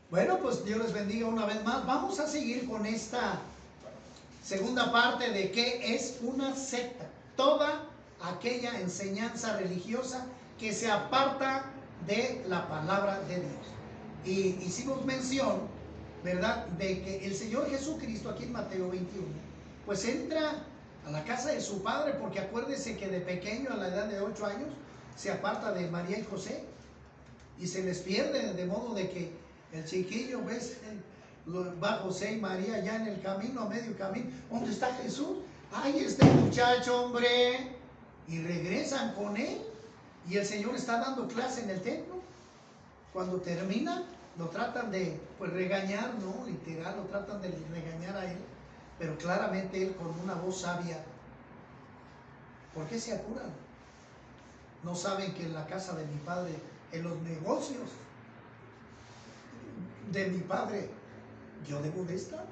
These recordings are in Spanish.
Bueno, pues Dios les bendiga una vez más. Vamos a seguir con esta segunda parte de qué es una secta. Toda aquella enseñanza religiosa que se aparta de la palabra de Dios. Y hicimos mención, ¿verdad?, de que el Señor Jesucristo aquí en Mateo 21, pues entra a la casa de su padre, porque acuérdese que de pequeño, a la edad de 8 años, se aparta de María y José y se les pierde, de modo de que el chiquillo, ves, va José y María ya en el camino, a medio camino. ¿Dónde está Jesús? ¡Ay, este muchacho, hombre! Y regresan con él. Y el Señor está dando clase en el templo. Cuando termina, lo tratan de, pues, regañar, ¿no? Literal, lo tratan de regañar a él. Pero claramente él con una voz sabia. ¿Por qué se apuran? ¿No saben que en la casa de mi padre, en los negocios de mi padre, yo debo de estar?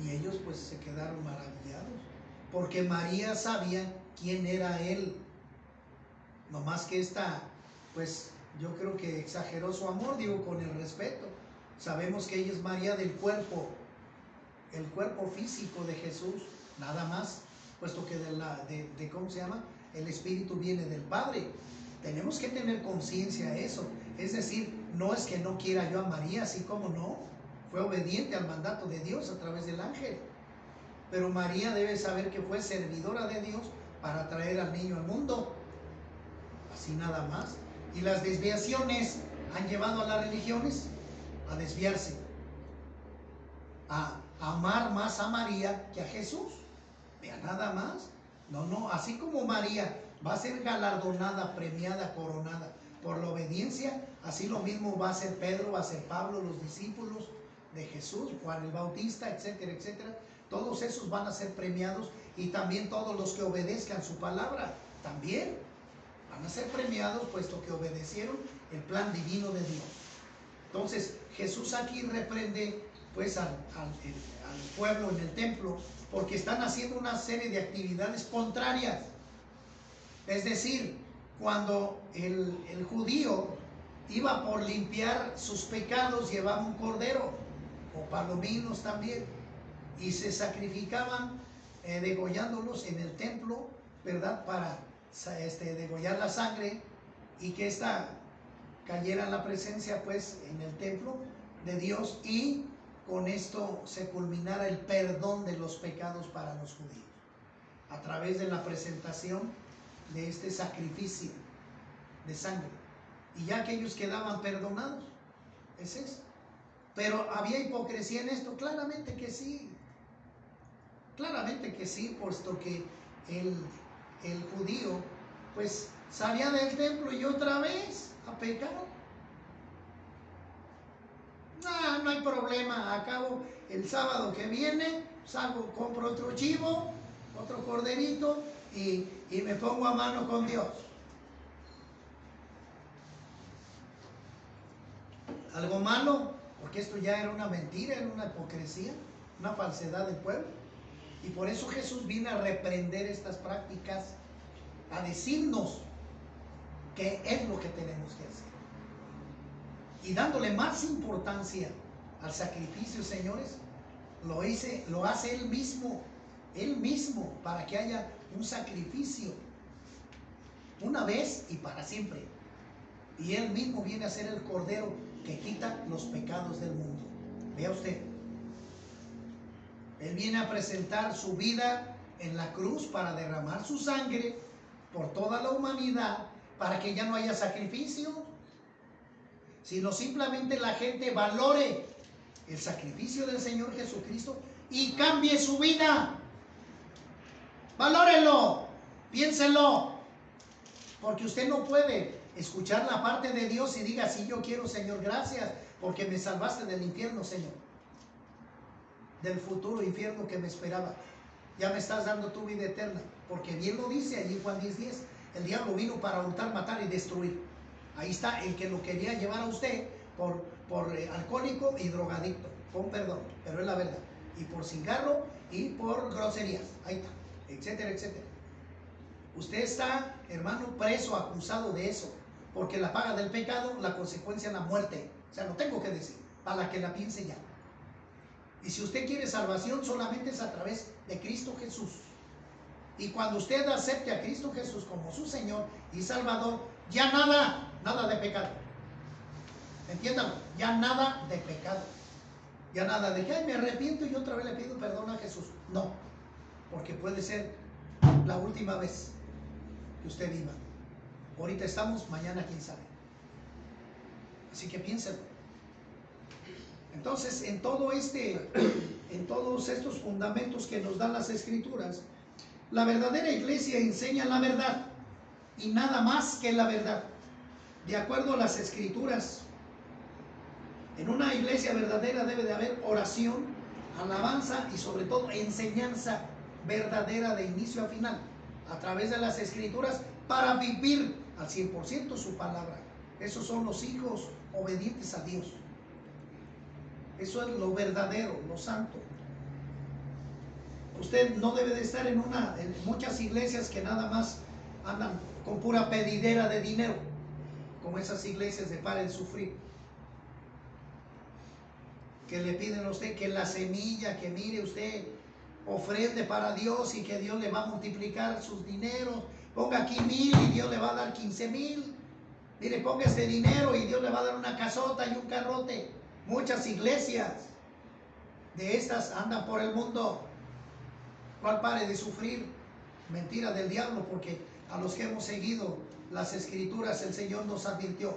Y ellos pues se quedaron maravillados, porque María sabía quién era él. No más que esta, pues yo creo que exageró su amor, digo, con el respeto. Sabemos que ella es María del cuerpo, el cuerpo físico de Jesús, nada más, puesto que de ¿cómo se llama? El Espíritu viene del Padre. Tenemos que tener conciencia de eso. Es decir, no es que no quiera yo a María, así como no. Fue obediente al mandato de Dios a través del ángel. Pero María debe saber que fue servidora de Dios para traer al niño al mundo. Así nada más. Y las desviaciones han llevado a las religiones a desviarse, a amar más a María que a Jesús. Vea nada más. No, así como María va a ser galardonada, premiada, coronada por la obediencia, así lo mismo va a ser Pedro, va a ser Pablo, los discípulos de Jesús, Juan el Bautista, etcétera, etcétera. Todos esos van a ser premiados, y también todos los que obedezcan su palabra también van a ser premiados, puesto que obedecieron el plan divino de Dios. Entonces Jesús aquí reprende pues al pueblo en el templo, porque están haciendo una serie de actividades contrarias. Es decir, cuando el judío iba por limpiar sus pecados, llevaba un cordero o palominos también, y se sacrificaban degollándolos en el templo, ¿verdad?, para degollar la sangre y que esta cayera en la presencia, pues, en el templo de Dios, y con esto se culminara el perdón de los pecados para los judíos a través de la presentación de este sacrificio de sangre, y ya que ellos quedaban perdonados. Es eso. Pero había hipocresía en esto, claramente que sí, puesto que el judío pues salía del templo y otra vez a pecar. No hay problema, acabo el sábado que viene, salgo, compro otro chivo, otro corderito, y me pongo a mano con Dios. Algo malo, porque esto ya era una mentira, era una hipocresía, una falsedad del pueblo. Y por eso Jesús vino a reprender estas prácticas, a decirnos qué es lo que tenemos que hacer. Y dándole más importancia al sacrificio, señores, lo hace Él mismo, para que haya un sacrificio una vez y para siempre. Y Él mismo viene a ser el Cordero que quita los pecados del mundo. Vea usted, Él viene a presentar su vida en la cruz para derramar su sangre por toda la humanidad, para que ya no haya sacrificio, sino simplemente la gente valore el sacrificio del Señor Jesucristo y cambie su vida. Valórelo, piénselo, porque usted no puede escuchar la parte de Dios y diga: sí, yo quiero, Señor, gracias, porque me salvaste del infierno, Señor, del futuro infierno que me esperaba. Ya me estás dando tu vida eterna, porque bien lo dice allí Juan 10:10, el diablo vino para hurtar, matar y destruir. Ahí está el que lo quería llevar a usted por alcohólico y drogadicto, con perdón, pero es la verdad, y por cigarro y por groserías, ahí está, etcétera, etcétera. Usted está, hermano, preso, acusado de eso, porque la paga del pecado, la consecuencia es la muerte. O sea, lo tengo que decir, para que la piense ya. Y si usted quiere salvación, solamente es a través de Cristo Jesús. Y cuando usted acepte a Cristo Jesús como su Señor y Salvador, ya nada de pecado. Entiéndalo, ya nada de pecado. Ya nada de que, ay, me arrepiento y otra vez le pido perdón a Jesús. No, porque puede ser la última vez que usted viva. Ahorita estamos, mañana quién sabe. Así que piénselo. Entonces, en todos estos fundamentos que nos dan las Escrituras, la verdadera iglesia enseña la verdad y nada más que la verdad, de acuerdo a las Escrituras. En una iglesia verdadera debe de haber oración, alabanza y sobre todo enseñanza verdadera de inicio a final, a través de las Escrituras, para vivir al 100% su palabra. Esos son los hijos obedientes a Dios. Eso es lo verdadero, lo santo. Usted no debe de estar en muchas iglesias que nada más andan con pura pedidera de dinero, como esas iglesias de Pare de Sufrir, que le piden a usted que la semilla, que mire usted, ofrende para Dios y que Dios le va a multiplicar sus dineros. Ponga aquí 1000 y Dios le va a dar 15,000. Mire, ponga este dinero y Dios le va a dar una casota y un carrote. Muchas iglesias de estas andan por el mundo. ¿Cuál Pare de Sufrir? Mentira del diablo, porque a los que hemos seguido las Escrituras, el Señor nos advirtió: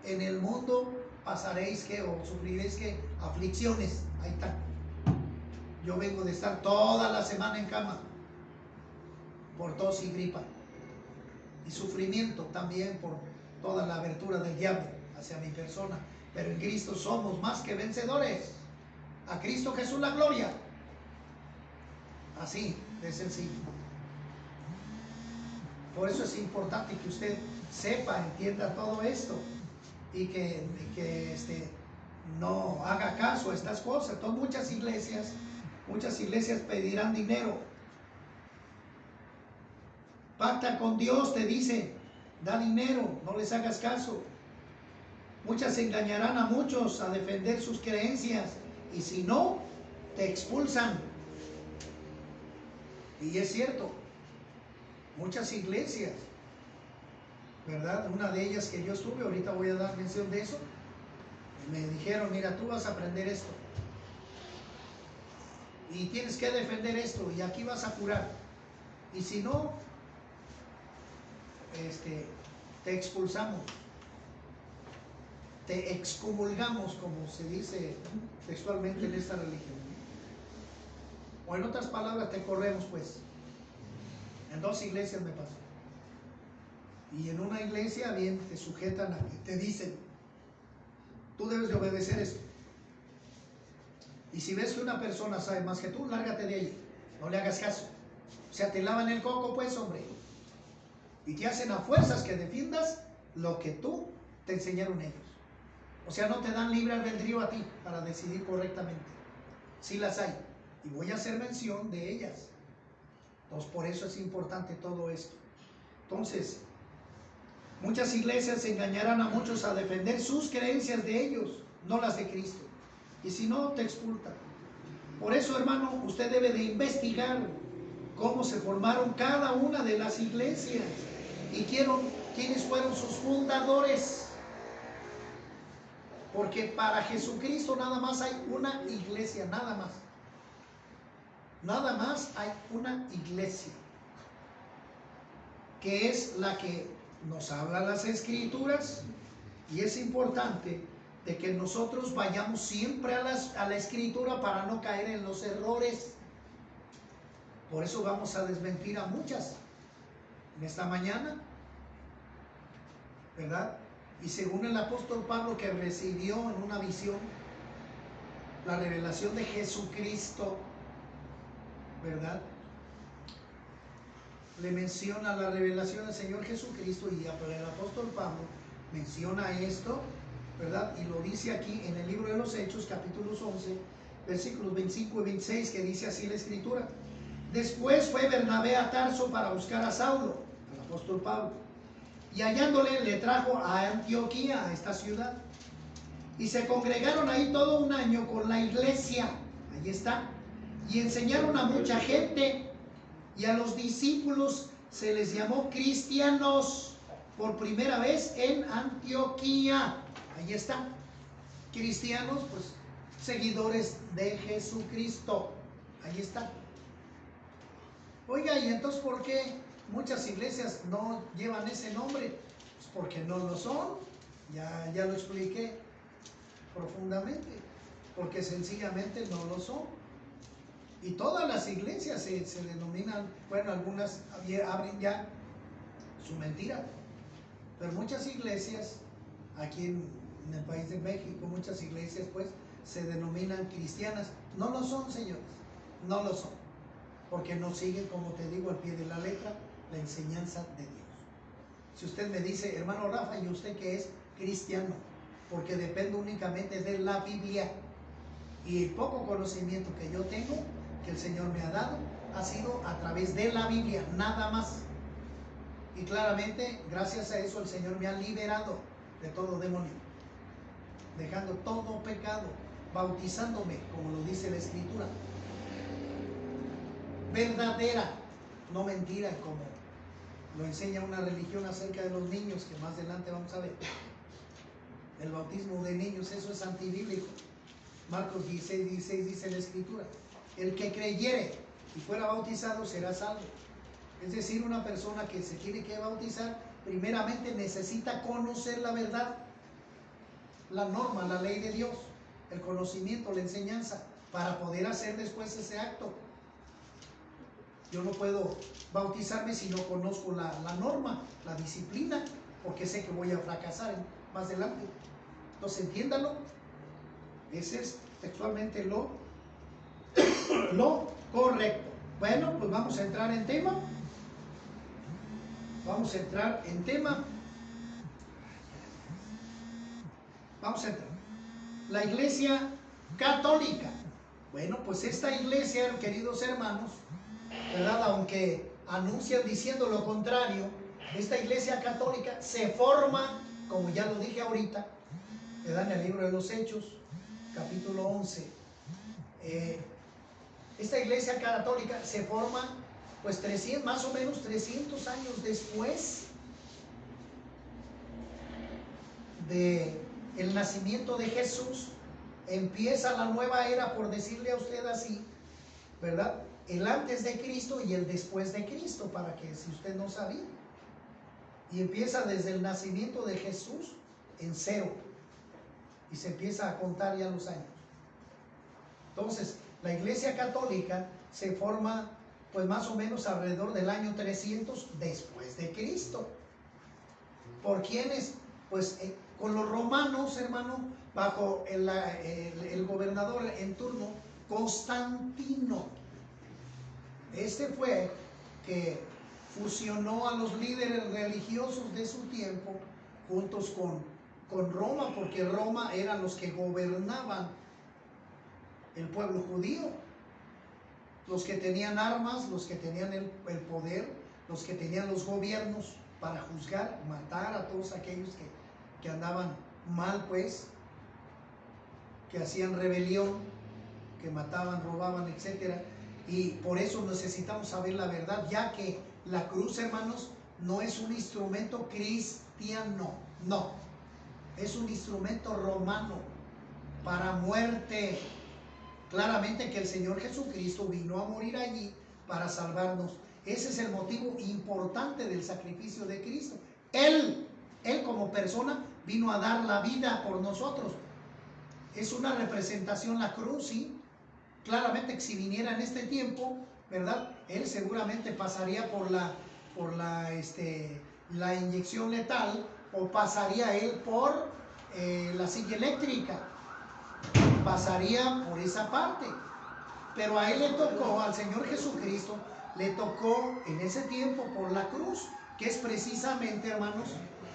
en el mundo pasaréis que, o sufriréis que, aflicciones. Ahí está. Yo vengo de estar toda la semana en cama por tos y gripa, y sufrimiento también por toda la abertura del diablo hacia mi persona. Pero en Cristo somos más que vencedores. A Cristo Jesús la gloria. Así de sencillo. Por eso es importante que usted sepa, entienda todo esto y que no haga caso a estas cosas. Entonces muchas iglesias pedirán dinero. Pacta con Dios, te dice, da dinero, no les hagas caso. Muchas engañarán a muchos a defender sus creencias, y si no, te expulsan. Y es cierto, muchas iglesias, ¿verdad? Una de ellas que yo estuve, ahorita voy a dar mención de eso, me dijeron: mira, tú vas a aprender esto y tienes que defender esto, y aquí vas a curar, y si no, te expulsamos, te excomulgamos, como se dice textualmente en esta religión. O en otras palabras, te corremos, pues. En 2 iglesias me pasó. Y en una iglesia, bien, te sujetan a que te dicen: tú debes de obedecer esto. Y si ves que una persona sabe más que tú, lárgate de ahí, no le hagas caso. O sea, te lavan el coco, pues, hombre. Y te hacen a fuerzas que defiendas lo que tú te enseñaron ellos. O sea, no te dan libre albedrío a ti para decidir correctamente. Sí las hay, y voy a hacer mención de ellas. Entonces, por eso es importante todo esto. Entonces, muchas iglesias engañarán a muchos a defender sus creencias de ellos, no las de Cristo. Y si no, te expulsan. Por eso, hermano, usted debe de investigar cómo se formaron cada una de las iglesias y quiénes fueron sus fundadores. Porque para Jesucristo nada más hay una iglesia, nada más. Nada más hay una iglesia, que es la que nos habla las Escrituras, y es importante de que nosotros vayamos siempre a la Escritura para no caer en los errores. Por eso vamos a desmentir a muchas en esta mañana, ¿verdad? Y según el apóstol Pablo, que recibió en una visión la revelación de Jesucristo, ¿verdad? Le menciona la revelación del Señor Jesucristo, y el apóstol Pablo menciona esto, ¿verdad? Y lo dice aquí en el libro de los Hechos, capítulos 11, versículos 25 y 26, que dice así la Escritura: después fue Bernabé a Tarso para buscar a Saulo, al apóstol Pablo, y hallándole le trajo a Antioquía, a esta ciudad. Y se congregaron ahí todo un año con la iglesia, ahí está, y enseñaron a mucha gente, y a los discípulos se les llamó cristianos por primera vez en Antioquía, ahí está, cristianos, pues seguidores de Jesucristo, ahí está. Oiga, ¿y entonces por qué muchas iglesias no llevan ese nombre? Pues porque no lo son, ya lo expliqué profundamente, porque sencillamente no lo son. Y todas las iglesias se denominan, bueno, algunas abren ya su mentira, pero muchas iglesias, aquí en el país de México, muchas iglesias pues se denominan cristianas. No lo son, señores, no lo son, porque no siguen, como te digo, al pie de la letra, la enseñanza de Dios. Si usted me dice, hermano Rafa, ¿y usted qué es? Cristiano, porque depende únicamente de la Biblia, y el poco conocimiento que yo tengo, que el Señor me ha dado, ha sido a través de la Biblia, nada más. Y claramente, gracias a eso, el Señor me ha liberado de todo demonio, dejando todo pecado, bautizándome, como lo dice la Escritura, verdadera, no mentira, como lo enseña una religión acerca de los niños, que más adelante vamos a ver. El bautismo de niños, eso es antibíblico. Marcos 16, 16 dice la Escritura: el que creyere y fuera bautizado será salvo. Es decir, una persona que se tiene que bautizar, primeramente necesita conocer la verdad, la norma, la ley de Dios, el conocimiento, la enseñanza, para poder hacer después ese acto. Yo no puedo bautizarme si no conozco la norma, la disciplina, porque sé que voy a fracasar más adelante. Entonces entiéndalo. Ese es textualmente lo correcto. Bueno, pues vamos a entrar en tema. Vamos a entrar en tema. Vamos a entrar. La Iglesia Católica. Bueno, pues esta iglesia, queridos hermanos, ¿verdad? Aunque anuncian diciendo lo contrario, esta Iglesia Católica se forma, como ya lo dije ahorita, ¿verdad? En el libro de los Hechos, capítulo 11. Esta Iglesia Católica se forma pues más o menos 300 años después de el nacimiento de Jesús. Empieza la nueva era, por decirle a usted así, ¿verdad? El antes de Cristo y el después de Cristo, para que si usted no sabía. Y empieza desde el nacimiento de Jesús en 0 y se empieza a contar ya los años. Entonces, la Iglesia Católica se forma pues más o menos alrededor del año 300 después de Cristo. ¿Por quiénes? Pues con los romanos, hermano, bajo el gobernador en turno, Constantino. Este fue que fusionó a los líderes religiosos de su tiempo juntos con Roma, porque Roma eran los que gobernaban el pueblo judío, los que tenían armas, los que tenían el poder, los que tenían los gobiernos para juzgar, matar a todos aquellos que andaban mal, pues, que hacían rebelión, que mataban, robaban, etc. Y por eso necesitamos saber la verdad, ya que la cruz, hermanos, no es un instrumento cristiano, no, es un instrumento romano para muerte. Claramente que el Señor Jesucristo vino a morir allí para salvarnos. Ese es el motivo importante del sacrificio de Cristo. Él como persona vino a dar la vida por nosotros. Es una representación la cruz, ¿sí? Claramente que si viniera en este tiempo, ¿verdad? Él seguramente pasaría por la inyección letal, o pasaría él por la silla eléctrica. Pasaría por esa parte, pero a él le tocó, al Señor Jesucristo le tocó en ese tiempo por la cruz, que es precisamente, hermanos,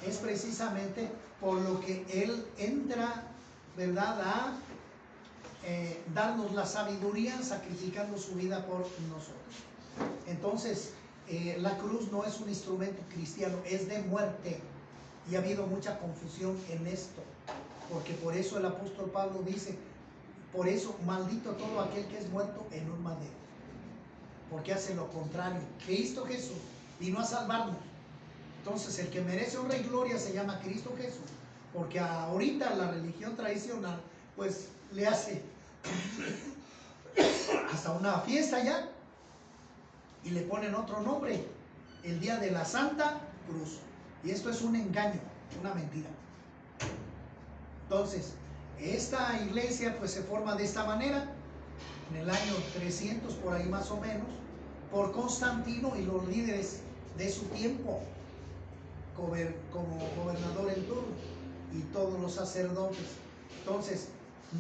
es precisamente por lo que él entra, ¿verdad?, a darnos la sabiduría, sacrificando su vida por nosotros. Entonces, la cruz no es un instrumento cristiano, es de muerte. Y ha habido mucha confusión en esto, porque por eso el apóstol Pablo dice, por eso maldito todo aquel que es muerto en un madero, porque hace lo contrario. Cristo Jesús vino a salvarnos. Entonces el que merece honra y gloria se llama Cristo Jesús, porque ahorita la religión tradicional pues le hace hasta una fiesta ya y le ponen otro nombre, el día de la Santa Cruz, y esto es un engaño, una mentira. Entonces esta iglesia pues se forma de esta manera en el año 300 por ahí más o menos, por Constantino y los líderes de su tiempo como gobernador en turno y todos los sacerdotes. Entonces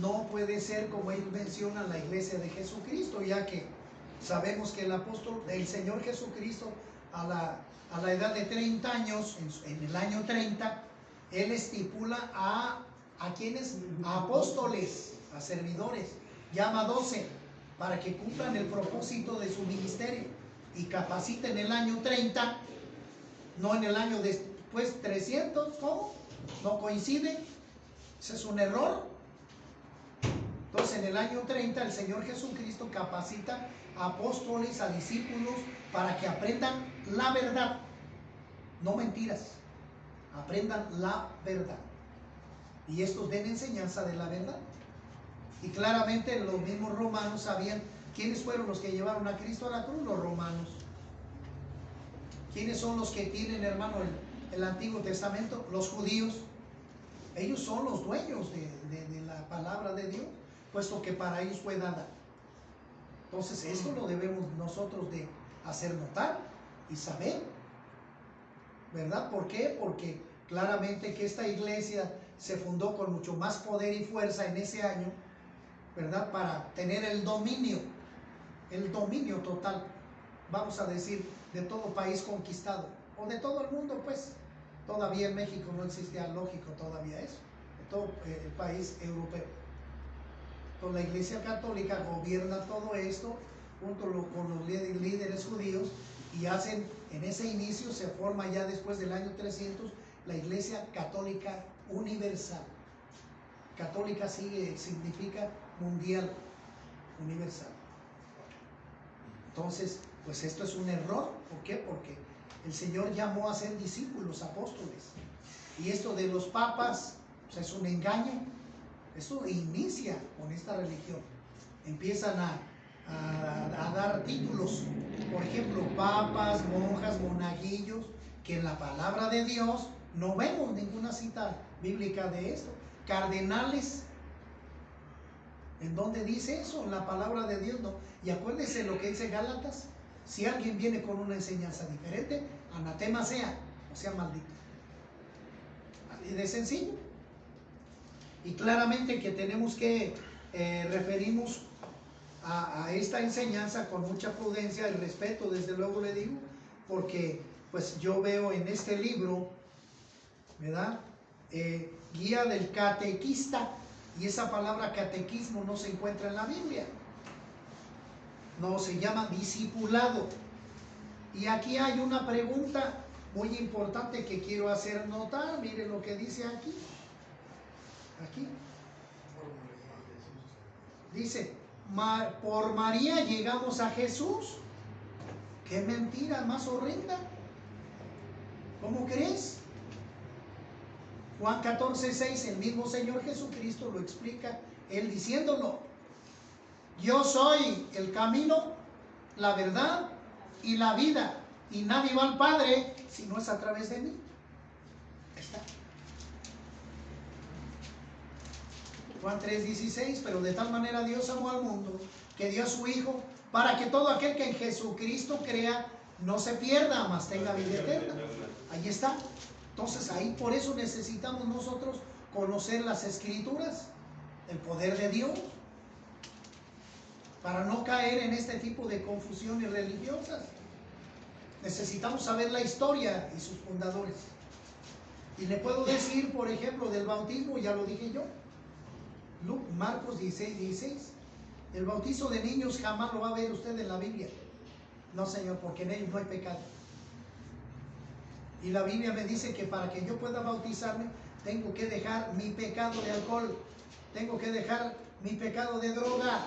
no puede ser como ellos mencionan la iglesia de Jesucristo, ya que sabemos que el apóstol, el Señor Jesucristo, a la edad de 30 años, en el año 30, Él estipula a quienes, a apóstoles, a servidores, llama 12 para que cumplan el propósito de su ministerio y capacita en el año 30, no en el año después 300, ¿cómo? No coincide, ese es un error. Entonces en el año 30 el Señor Jesucristo capacita a apóstoles, a discípulos, para que aprendan la verdad, no mentiras, aprendan la verdad. Y estos den enseñanza de la verdad. Y claramente los mismos romanos sabían quiénes fueron los que llevaron a Cristo a la cruz, los romanos. ¿Quiénes son los que tienen, hermano, el Antiguo Testamento? Los judíos. Ellos son los dueños de la palabra de Dios, puesto que para ellos fue dada. Entonces esto lo debemos nosotros de hacer notar y saber, ¿verdad? ¿Por qué? Porque claramente que esta iglesia se fundó con mucho más poder y fuerza en ese año, ¿verdad? Para tener el dominio total, vamos a decir, de todo país conquistado, o de todo el mundo, pues. Todavía en México no existía, lógico, todavía eso, de todo el país europeo. Entonces la Iglesia Católica gobierna todo esto junto con los líderes judíos, y hacen, en ese inicio se forma ya después del año 300 la Iglesia Católica Universal. Católica significa mundial, universal. Entonces, pues esto es un error. ¿Por qué? Porque el Señor llamó a ser discípulos, apóstoles. Y esto de los papas, pues es un engaño. Esto inicia con esta religión. Empiezan a dar títulos, por ejemplo, papas, monjas, monaguillos, que en la palabra de Dios no vemos ninguna cita bíblica de esto. Cardenales, ¿en dónde dice eso? En la palabra de Dios no. Y acuérdense lo que dice Gálatas: si alguien viene con una enseñanza diferente, anatema sea, o sea maldito. Y de sencillo. Y claramente que tenemos que referirnos a esta enseñanza con mucha prudencia y respeto, desde luego le digo, porque pues yo veo en este libro, ¿verdad? Guía del catequista, y esa palabra catequismo no se encuentra en la Biblia. No, se llama discipulado. Y aquí hay una pregunta muy importante que quiero hacer notar. Miren lo que dice aquí. Aquí dice: por María llegamos a Jesús. ¡Qué mentira más horrenda! ¿Cómo crees? Juan 14:6, el mismo Señor Jesucristo lo explica, Él diciéndolo: yo soy el camino, la verdad y la vida, y nadie va al Padre si no es a través de mí. Ahí está. Juan 3:16, pero de tal manera Dios amó al mundo que dio a su Hijo, para que todo aquel que en Jesucristo crea no se pierda, mas tenga vida eterna. Ahí está. Entonces ahí por eso necesitamos nosotros conocer las Escrituras, el poder de Dios, para no caer en este tipo de confusiones religiosas. Necesitamos saber la historia y sus fundadores. Y le puedo decir, por ejemplo, del bautismo, ya lo dije yo, Marcos 16:16. El bautizo de niños jamás lo va a ver usted en la Biblia. No, Señor, porque en ellos no hay pecado. Y la Biblia me dice que para que yo pueda bautizarme, tengo que dejar mi pecado de alcohol, tengo que dejar mi pecado de droga,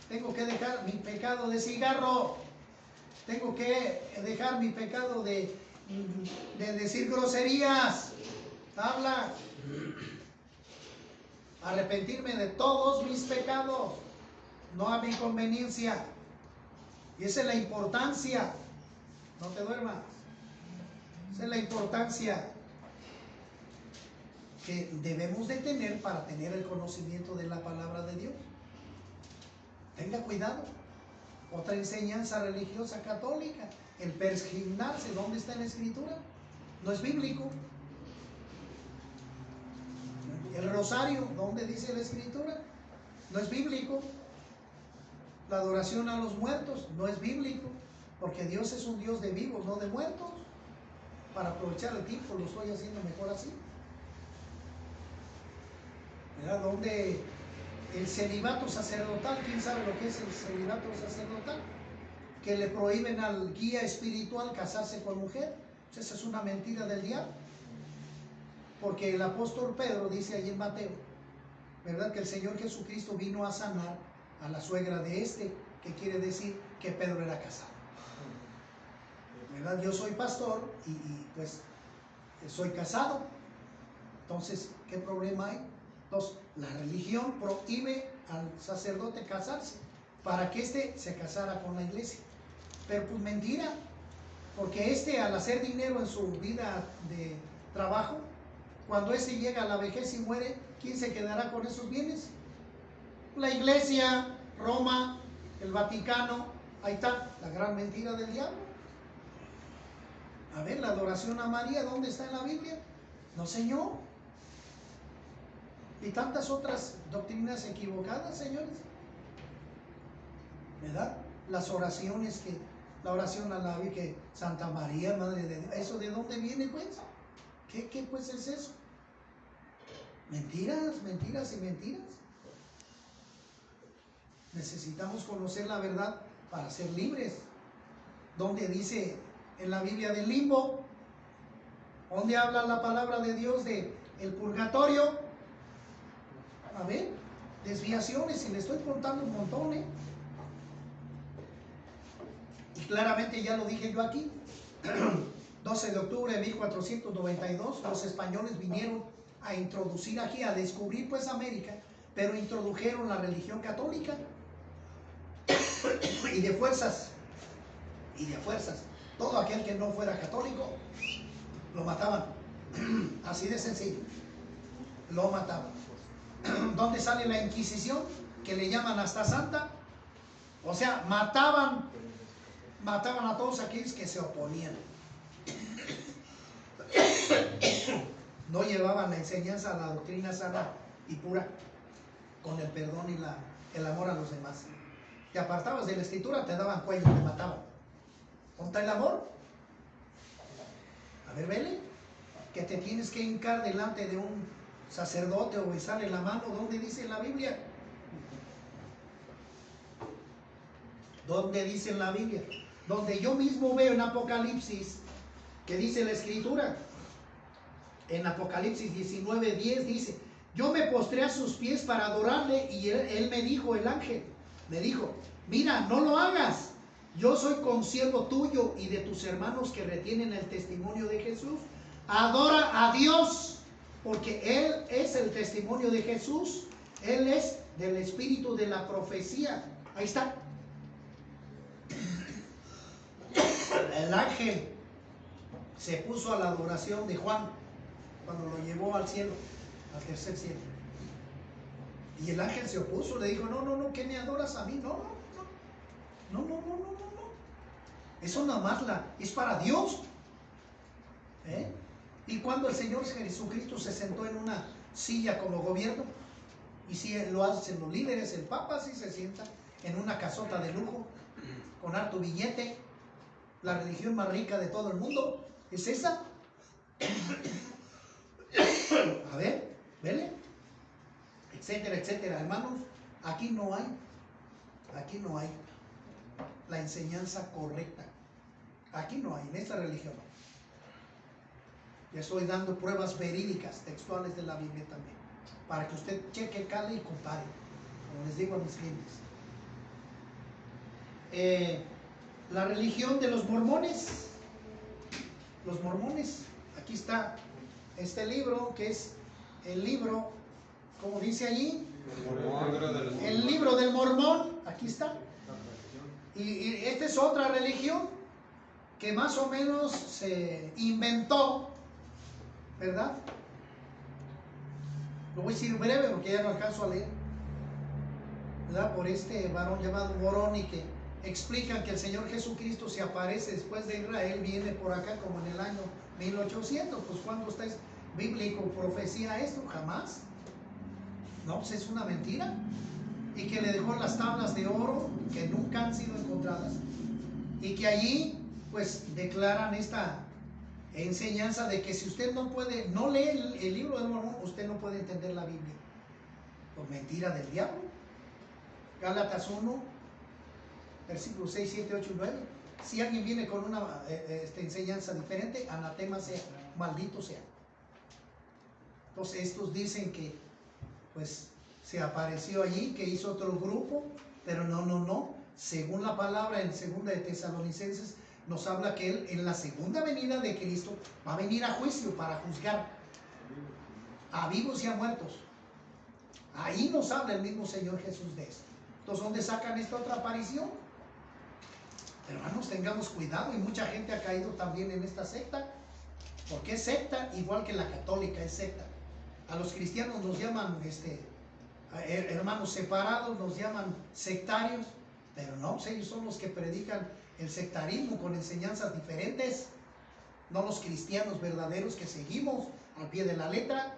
tengo que dejar mi pecado de cigarro, tengo que dejar mi pecado de decir groserías, habla, arrepentirme de todos mis pecados, no a mi conveniencia. Y esa es la importancia, no te duermas, esa es la importancia que debemos de tener para tener el conocimiento de la palabra de Dios. Tenga cuidado. Otra enseñanza religiosa católica, el persignarse, ¿dónde está en la Escritura? No es bíblico. El rosario, ¿dónde dice la Escritura? No es bíblico. La adoración a los muertos, no es bíblico, porque Dios es un Dios de vivos, no de muertos. Para aprovechar el tiempo lo estoy haciendo mejor así. ¿Verdad? Donde el celibato sacerdotal, ¿quién sabe lo que es el celibato sacerdotal? Que le prohíben al guía espiritual casarse con mujer. Esa es una mentira del diablo. Porque el apóstol Pedro dice ahí en Mateo, ¿verdad? Que el Señor Jesucristo vino a sanar a la suegra de este, que quiere decir que Pedro era casado. ¿Verdad? Yo soy pastor y pues soy casado. Entonces, ¿qué problema hay? Entonces, la religión prohíbe al sacerdote casarse para que éste se casara con la iglesia. Pero pues mentira, porque al hacer dinero en su vida de trabajo, cuando llega a la vejez y muere, ¿quién se quedará con esos bienes? La iglesia, Roma, el Vaticano. Ahí está la gran mentira del diablo. A ver, la adoración a María, ¿dónde está en la Biblia? No, señor. Y tantas otras doctrinas equivocadas, señores. ¿Verdad? Las oraciones la oración a la Virgen Santa María, Madre de Dios, ¿eso de dónde viene, pues? ¿Qué pues es eso? Mentiras, mentiras y mentiras. Necesitamos conocer la verdad para ser libres. ¿Dónde dice en la Biblia del limbo? ¿Dónde habla la palabra de Dios de el purgatorio? A ver, desviaciones, y le estoy contando un montón, ¿eh? Y claramente ya lo dije yo aquí. 12 de octubre de 1492, los españoles vinieron a introducir aquí, a descubrir pues América, pero introdujeron la religión católica. Y de fuerzas, todo aquel que no fuera católico, lo mataban. Así de sencillo, lo mataban. ¿Dónde sale la Inquisición? Que le llaman hasta santa. O sea, mataban a todos aquellos que se oponían. No llevaban la enseñanza a la doctrina sana y pura, con el perdón y el amor a los demás. Te apartabas de la escritura, te daban cuello, te mataban. ¿Dónde está el amor? A ver, vele, que te tienes que hincar delante de un sacerdote o besarle la mano. ¿Dónde dice en la Biblia? ¿Dónde dice en la Biblia? Donde yo mismo veo en Apocalipsis, que dice la escritura, en Apocalipsis 19:10 dice, yo me postré a sus pies para adorarle, y él me dijo, el ángel, me dijo, mira, no lo hagas, yo soy consiervo tuyo y de tus hermanos que retienen el testimonio de Jesús. Adora a Dios, porque Él es el testimonio de Jesús, Él es del espíritu de la profecía. Ahí está. El ángel se puso a la adoración de Juan cuando lo llevó al cielo, al tercer cielo. Y el ángel se opuso, le dijo, no, ¿qué me adoras a mí? No. Eso nada más es para Dios. Y cuando el Señor Jesucristo se sentó en una silla como gobierno, y si lo hacen los líderes, el Papa sí se sienta en una casota de lujo, con harto billete, la religión más rica de todo el mundo, ¿es esa? A ver, vele, etcétera, etcétera. Hermanos, aquí no hay la enseñanza correcta. Aquí no hay, en esta religión. Le estoy dando pruebas verídicas, textuales de la Biblia también, para que usted cheque, cale y compare, como les digo a mis clientes. La religión de los mormones. Los mormones, aquí está este libro, que es el libro, como dice allí, el libro del mormón, aquí está. Y esta es otra religión que más o menos se inventó, ¿verdad? Lo voy a decir breve porque ya no alcanzo a leer, ¿verdad? Por este varón llamado Moroni, que explican que el Señor Jesucristo se aparece después de Israel, viene por acá como en el año 1800. Pues ¿cuándo está bíblico profecía esto? Jamás. No, pues es una mentira. Y que le dejó las tablas de oro que nunca han sido encontradas, y que allí pues declaran esta enseñanza de que si usted no lee el libro del Mormón, usted no puede entender la Biblia. Pues mentira del diablo. Gálatas 1, versículos 6, 7, 8 y 9. Si alguien viene con una enseñanza diferente, anatema sea, maldito sea. Entonces estos dicen que pues se apareció allí, que hizo otro grupo, pero no. Según la palabra en 2 de Tesalonicenses nos habla que Él en la segunda venida de Cristo va a venir a juicio para juzgar a vivos y a muertos. Ahí nos habla el mismo Señor Jesús de esto. Entonces, ¿dónde sacan esta otra aparición? Hermanos, tengamos cuidado, y mucha gente ha caído también en esta secta, porque es secta igual que la católica es secta. A los cristianos nos llaman hermanos separados, nos llaman sectarios, pero no, pues ellos son los que predican el sectarismo con enseñanzas diferentes, no los cristianos verdaderos que seguimos al pie de la letra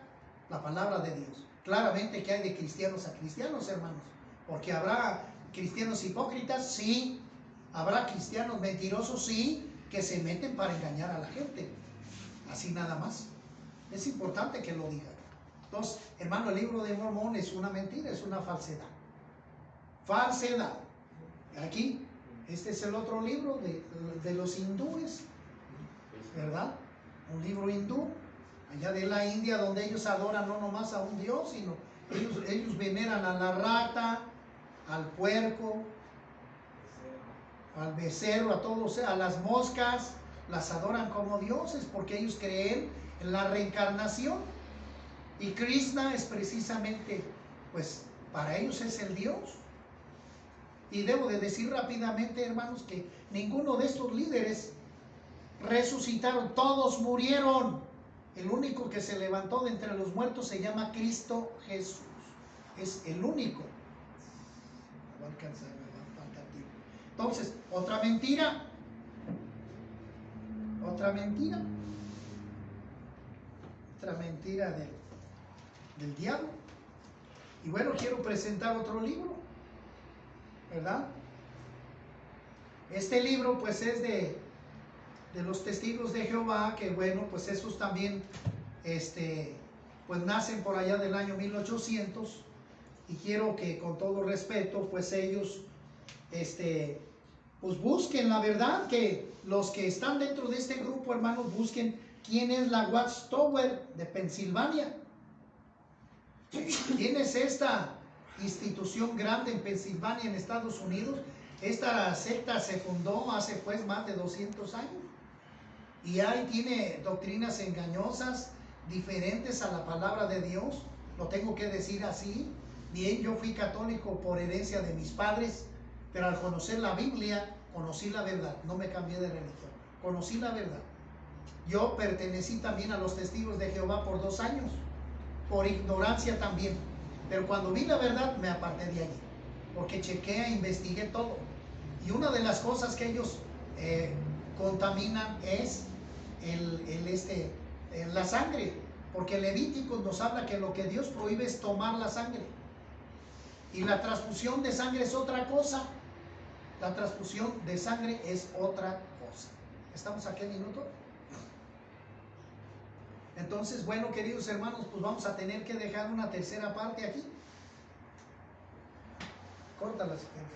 la palabra de Dios. Claramente que hay de cristianos a cristianos, hermanos, porque habrá cristianos hipócritas, sí, habrá cristianos mentirosos, sí, que se meten para engañar a la gente, así nada más. Es importante que lo digan. Entonces, hermano, el libro de Mormón es una mentira, es una falsedad. Falsedad. Aquí, este es el otro libro de los hindúes, ¿verdad? Un libro hindú, allá de la India, donde ellos adoran no nomás a un Dios, sino ellos veneran a la rata, al puerco, al becerro, a todos, a las moscas, las adoran como dioses, porque ellos creen en la reencarnación. Y Krishna es precisamente, pues, para ellos es el Dios. Y debo de decir rápidamente, hermanos, que ninguno de estos líderes resucitaron, todos murieron. El único que se levantó de entre los muertos se llama Cristo Jesús. Es el único. Me va a alcanzar, me va a faltar tiempo. Entonces, otra mentira. Otra mentira. Otra mentira del diablo. Y bueno, quiero presentar otro libro, ¿verdad? Este libro pues es de los testigos de Jehová, que bueno, pues esos también pues nacen por allá del año 1800, y quiero que con todo respeto pues ellos pues busquen la verdad, que los que están dentro de este grupo, hermanos, busquen quién es la Watchtower de Pensilvania. ¿Quién es esta institución grande en Pensilvania, en Estados Unidos? Esta secta se fundó hace pues más de 200 años. Y ahí tiene doctrinas engañosas, diferentes a la palabra de Dios. Lo tengo que decir así. Bien, yo fui católico por herencia de mis padres, pero al conocer la Biblia, conocí la verdad. No me cambié de religión. Conocí la verdad. Yo pertenecí también a los testigos de Jehová por 2 años. Por ignorancia también, pero cuando vi la verdad me aparté de allí, porque chequeé, investigué todo, y una de las cosas que ellos contaminan es la sangre, porque Levíticos nos habla que lo que Dios prohíbe es tomar la sangre, y la transfusión de sangre es otra cosa. La transfusión de sangre es otra cosa. ¿Estamos a qué minuto? Entonces, bueno, queridos hermanos, pues vamos a tener que dejar una tercera parte aquí. Córtala si quieres.